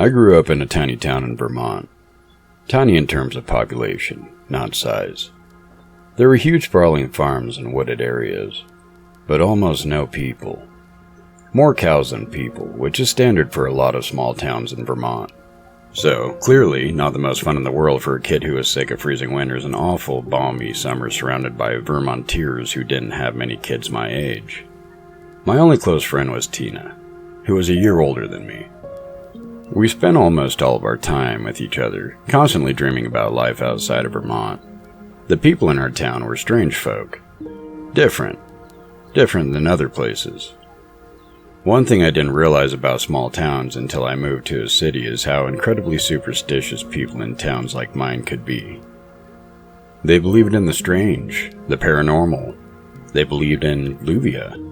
I grew up in a tiny town in Vermont. Tiny in terms of population, not size. There were huge sprawling farms and wooded areas, but almost no people. More cows than people, which is standard for a lot of small towns in Vermont. So, clearly, not the most fun in the world for a kid who was sick of freezing winters and awful, balmy summers surrounded by Vermonteers who didn't have many kids my age. My only close friend was Tina, who was a year older than me. We spent almost all of our time with each other, constantly dreaming about life outside of Vermont. The people in our town were strange folk. Different than other places. One thing I didn't realize about small towns until I moved to a city is how incredibly superstitious people in towns like mine could be. They believed in the strange, the paranormal. They believed in Luvia.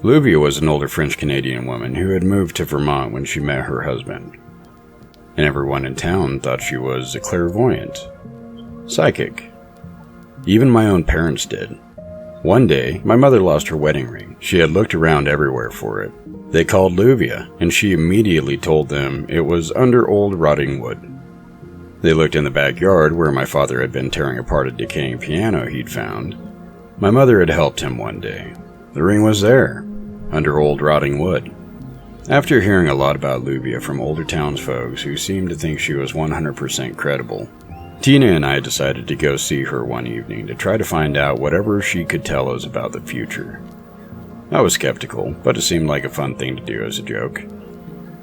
Luvia was an older French-Canadian woman who had moved to Vermont when she met her husband. And everyone in town thought she was a clairvoyant. Psychic. Even my own parents did. One day, my mother lost her wedding ring. She had looked around everywhere for it. They called Luvia, and she immediately told them it was under old rotting wood. They looked in the backyard where my father had been tearing apart a decaying piano he'd found. My mother had helped him one day. The ring was there, under old rotting wood. After hearing a lot about Luvia from older townsfolk who seemed to think she was 100% credible, Tina and I decided to go see her one evening to try to find out whatever she could tell us about the future. I was skeptical, but it seemed like a fun thing to do as a joke.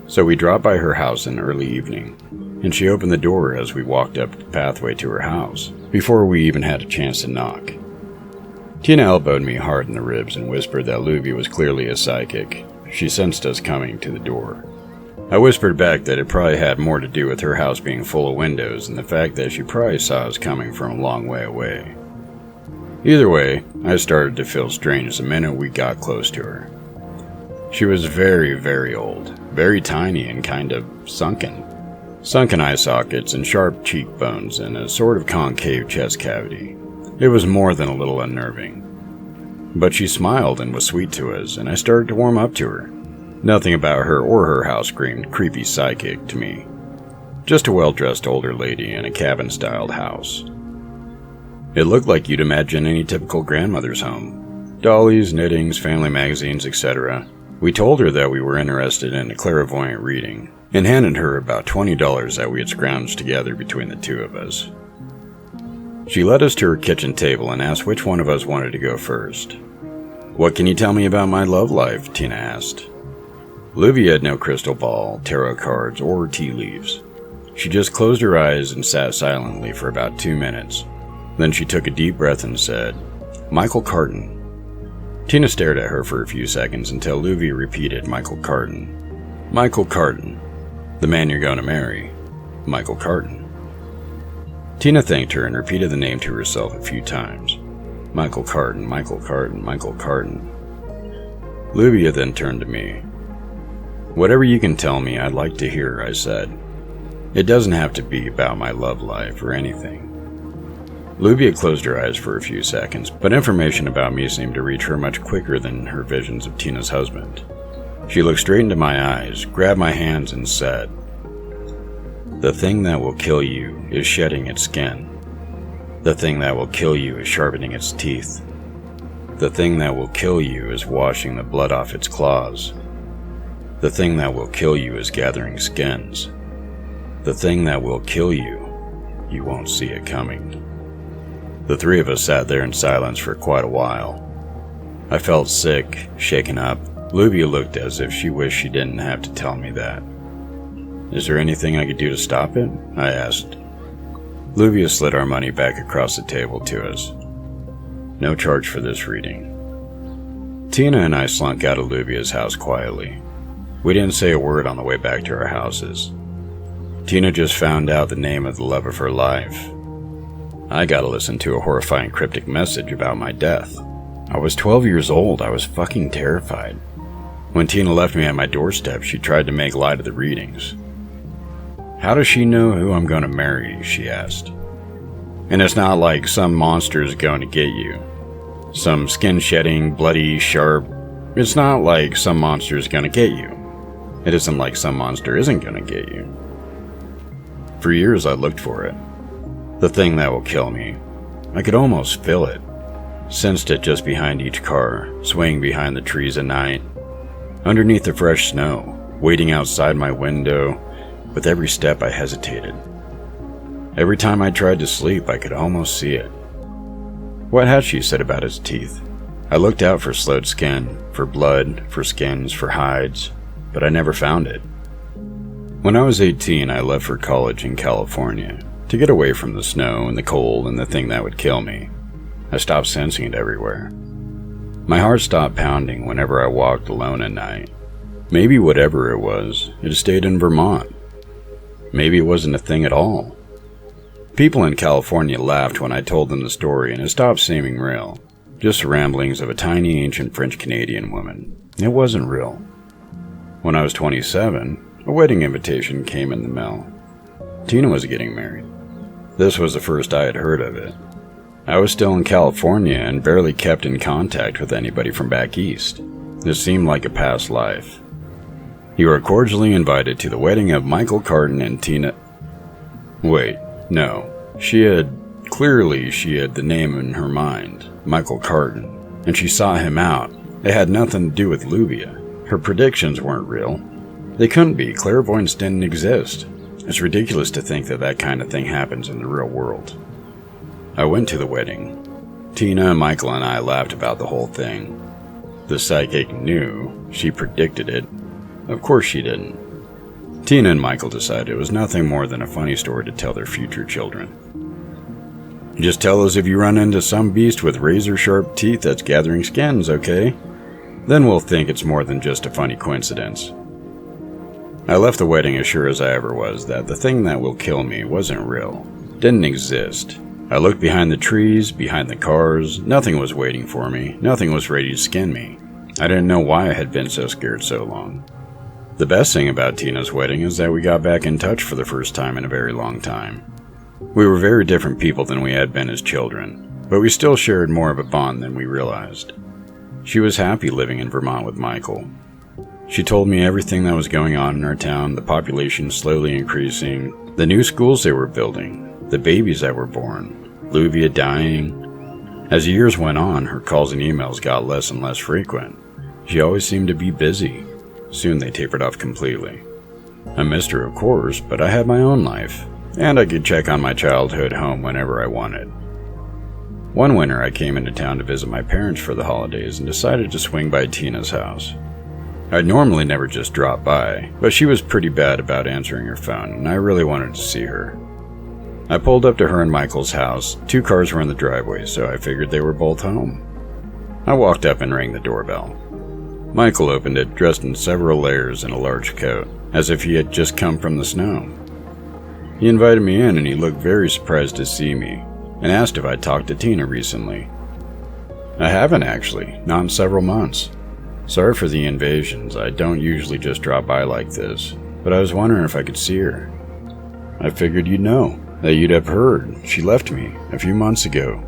So we dropped by her house in early evening, and she opened the door as we walked up the pathway to her house, before we even had a chance to knock. Tina elbowed me hard in the ribs and whispered that Luvia was clearly a psychic. She sensed us coming to the door. I whispered back that it probably had more to do with her house being full of windows and the fact that she probably saw us coming from a long way away. Either way, I started to feel strange the minute we got close to her. She was very, very old, very tiny and kind of sunken. Sunken eye sockets and sharp cheekbones and a sort of concave chest cavity. It was more than a little unnerving. But she smiled and was sweet to us, and I started to warm up to her. Nothing about her or her house screamed creepy psychic to me. Just a well-dressed older lady in a cabin-styled house. It looked like you'd imagine any typical grandmother's home. Dollies, knittings, family magazines, etc. We told her that we were interested in a clairvoyant reading, and handed her about $20 that we had scrounged together between the two of us. She led us to her kitchen table and asked which one of us wanted to go first. "What can you tell me about my love life?" Tina asked. Luvia had no crystal ball, tarot cards, or tea leaves. She just closed her eyes and sat silently for about 2 minutes. Then she took a deep breath and said, "Michael Carton." Tina stared at her for a few seconds until Luvia repeated Michael Carton. "Michael Carton. The man you're going to marry. Michael Carton." Tina thanked her and repeated the name to herself a few times. Michael Carton, Michael Carton, Michael Carton. Luvia then turned to me. "Whatever you can tell me, I'd like to hear," I said. "It doesn't have to be about my love life or anything." Luvia closed her eyes for a few seconds, but information about me seemed to reach her much quicker than her visions of Tina's husband. She looked straight into my eyes, grabbed my hands, and said, "The thing that will kill you is shedding its skin. The thing that will kill you is sharpening its teeth. The thing that will kill you is washing the blood off its claws. The thing that will kill you is gathering skins. The thing that will kill you, you won't see it coming." The three of us sat there in silence for quite a while. I felt sick, shaken up. Luvia looked as if she wished she didn't have to tell me that. "Is there anything I could do to stop it?" I asked. Luvia slid our money back across the table to us. "No charge for this reading." Tina and I slunk out of Luvia's house quietly. We didn't say a word on the way back to our houses. Tina just found out the name of the love of her life. I got to listen to a horrifying cryptic message about my death. I was 12 years old. I was fucking terrified. When Tina left me at my doorstep, she tried to make light of the readings. "How does she know who I'm going to marry?" she asked. "And it's not like some monster is going to get you. Some skin-shedding, bloody, sharp. It's not like some monster is going to get you. It isn't like some monster isn't gonna get you. For years I looked for it. The thing that will kill me. I could almost feel it. Sensed it just behind each car, swaying behind the trees at night. Underneath the fresh snow, waiting outside my window. With every step I hesitated. Every time I tried to sleep, I could almost see it. What had she said about its teeth? I looked out for slowed skin, for blood, for skins, for hides, but I never found it. When I was 18, I left for college in California to get away from the snow and the cold and the thing that would kill me. I stopped sensing it everywhere. My heart stopped pounding whenever I walked alone at night. Maybe whatever it was, it stayed in Vermont. Maybe it wasn't a thing at all. People in California laughed when I told them the story, and it stopped seeming real. Just the ramblings of a tiny ancient French-Canadian woman. It wasn't real. When I was 27, a wedding invitation came in the mail. Tina was getting married. This was the first I had heard of it. I was still in California and barely kept in contact with anybody from back east. This seemed like a past life. You are cordially invited to the wedding of Michael Carton and Tina. Wait, no. She had the name in her mind, Michael Carton, and she sought him out. It had nothing to do with Luvia. Her predictions weren't real. They couldn't be. Clairvoyance didn't exist. It's ridiculous to think that that kind of thing happens in the real world. I went to the wedding. Tina, Michael, and I laughed about the whole thing. The psychic knew. She predicted it. Of course she didn't. Tina and Michael decided it was nothing more than a funny story to tell their future children. Just tell us if you run into some beast with razor-sharp teeth that's gathering skins, okay? Then we'll think it's more than just a funny coincidence. I left the wedding as sure as I ever was that the thing that will kill me wasn't real, didn't exist. I looked behind the trees, behind the cars. Nothing was waiting for me. Nothing was ready to skin me. I didn't know why I had been so scared so long. The best thing about Tina's wedding is that we got back in touch for the first time in a very long time. We were very different people than we had been as children, but we still shared more of a bond than we realized. She was happy living in Vermont with Michael. She told me everything that was going on in our town, the population slowly increasing, the new schools they were building, the babies that were born, Luvia dying. As the years went on, her calls and emails got less and less frequent. She always seemed to be busy. Soon they tapered off completely. I missed her, of course, but I had my own life, and I could check on my childhood home whenever I wanted. One winter I came into town to visit my parents for the holidays and decided to swing by Tina's house. I'd normally never just drop by, but she was pretty bad about answering her phone, and I really wanted to see her. I pulled up to her and Michael's house. 2 cars were in the driveway, so I figured they were both home. I walked up and rang the doorbell. Michael opened it, dressed in several layers in a large coat, as if he had just come from the snow. He invited me in and he looked very surprised to see me, and asked if I'd talked to Tina recently. I haven't actually, not in several months. Sorry for the invasions, I don't usually just drop by like this, but I was wondering if I could see her. I figured you'd know, that you'd have heard. She left me a few months ago.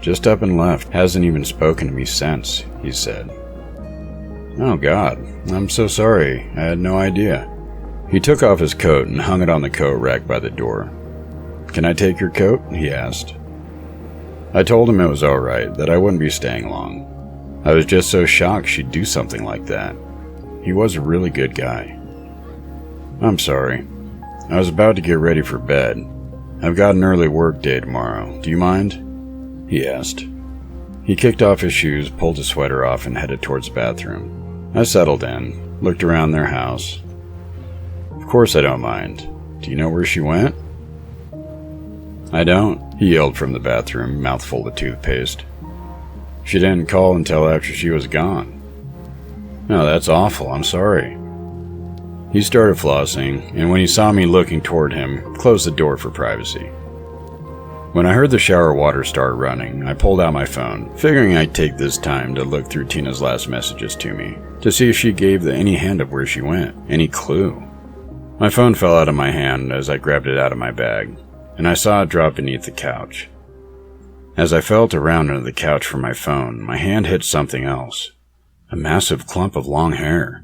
Just up and left, hasn't even spoken to me since, he said. Oh God, I'm so sorry, I had no idea. He took off his coat and hung it on the coat rack by the door. Can I take your coat? He asked. I told him it was alright, that I wouldn't be staying long. I was just so shocked she'd do something like that. He was a really good guy. I'm sorry. I was about to get ready for bed. I've got an early work day tomorrow. Do you mind? He asked. He kicked off his shoes, pulled his sweater off, and headed towards the bathroom. I settled in, looked around their house. Of course I don't mind. Do you know where she went? I don't, he yelled from the bathroom, mouth full of toothpaste. She didn't call until after she was gone. No, that's awful, I'm sorry. He started flossing, and when he saw me looking toward him, closed the door for privacy. When I heard the shower water start running, I pulled out my phone, figuring I'd take this time to look through Tina's last messages to me, to see if she gave any hint of where she went, any clue. My phone fell out of my hand as I grabbed it out of my bag, and I saw it drop beneath the couch. As I felt around under the couch for my phone, my hand hit something else. A massive clump of long hair.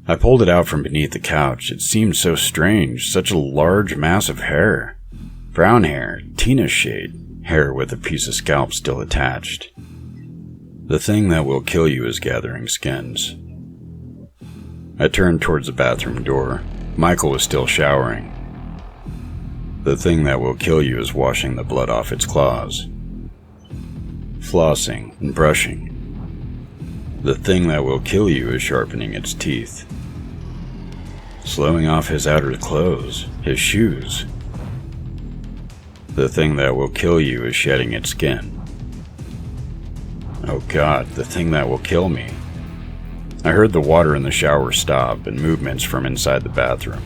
I pulled it out from beneath the couch. It seemed so strange, such a large mass of hair. Brown hair, Tina's shade, hair with a piece of scalp still attached. The thing that will kill you is gathering skins. I turned towards the bathroom door. Michael was still showering. The thing that will kill you is washing the blood off its claws. Flossing and brushing. The thing that will kill you is sharpening its teeth. Slowing off his outer clothes, his shoes. The thing that will kill you is shedding its skin. Oh God, the thing that will kill me. I heard the water in the shower stop and movements from inside the bathroom.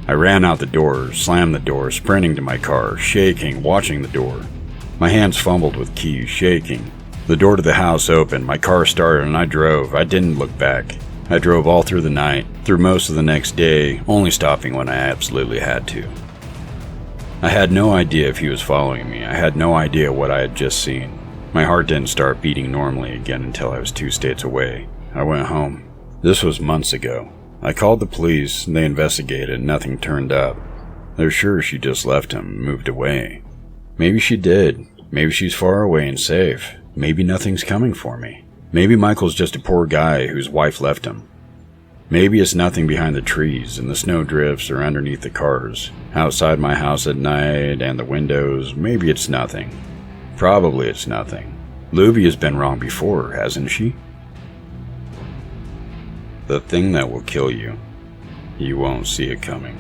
I ran out the door, slammed the door, sprinting to my car, shaking, watching the door. My hands fumbled with keys, shaking. The door to the house opened, my car started, and I drove. I didn't look back. I drove all through the night, through most of the next day, only stopping when I absolutely had to. I had no idea if he was following me. I had no idea what I had just seen. My heart didn't start beating normally again until I was 2 states away. I went home. This was months ago. I called the police, and they investigated, and nothing turned up. They're sure she just left him and moved away. Maybe she did. Maybe she's far away and safe. Maybe nothing's coming for me. Maybe Michael's just a poor guy whose wife left him. Maybe it's nothing behind the trees and the snowdrifts or underneath the cars. Outside my house at night and the windows, maybe it's nothing. Probably it's nothing. Luby has been wrong before, hasn't she? The thing that will kill you, you won't see it coming.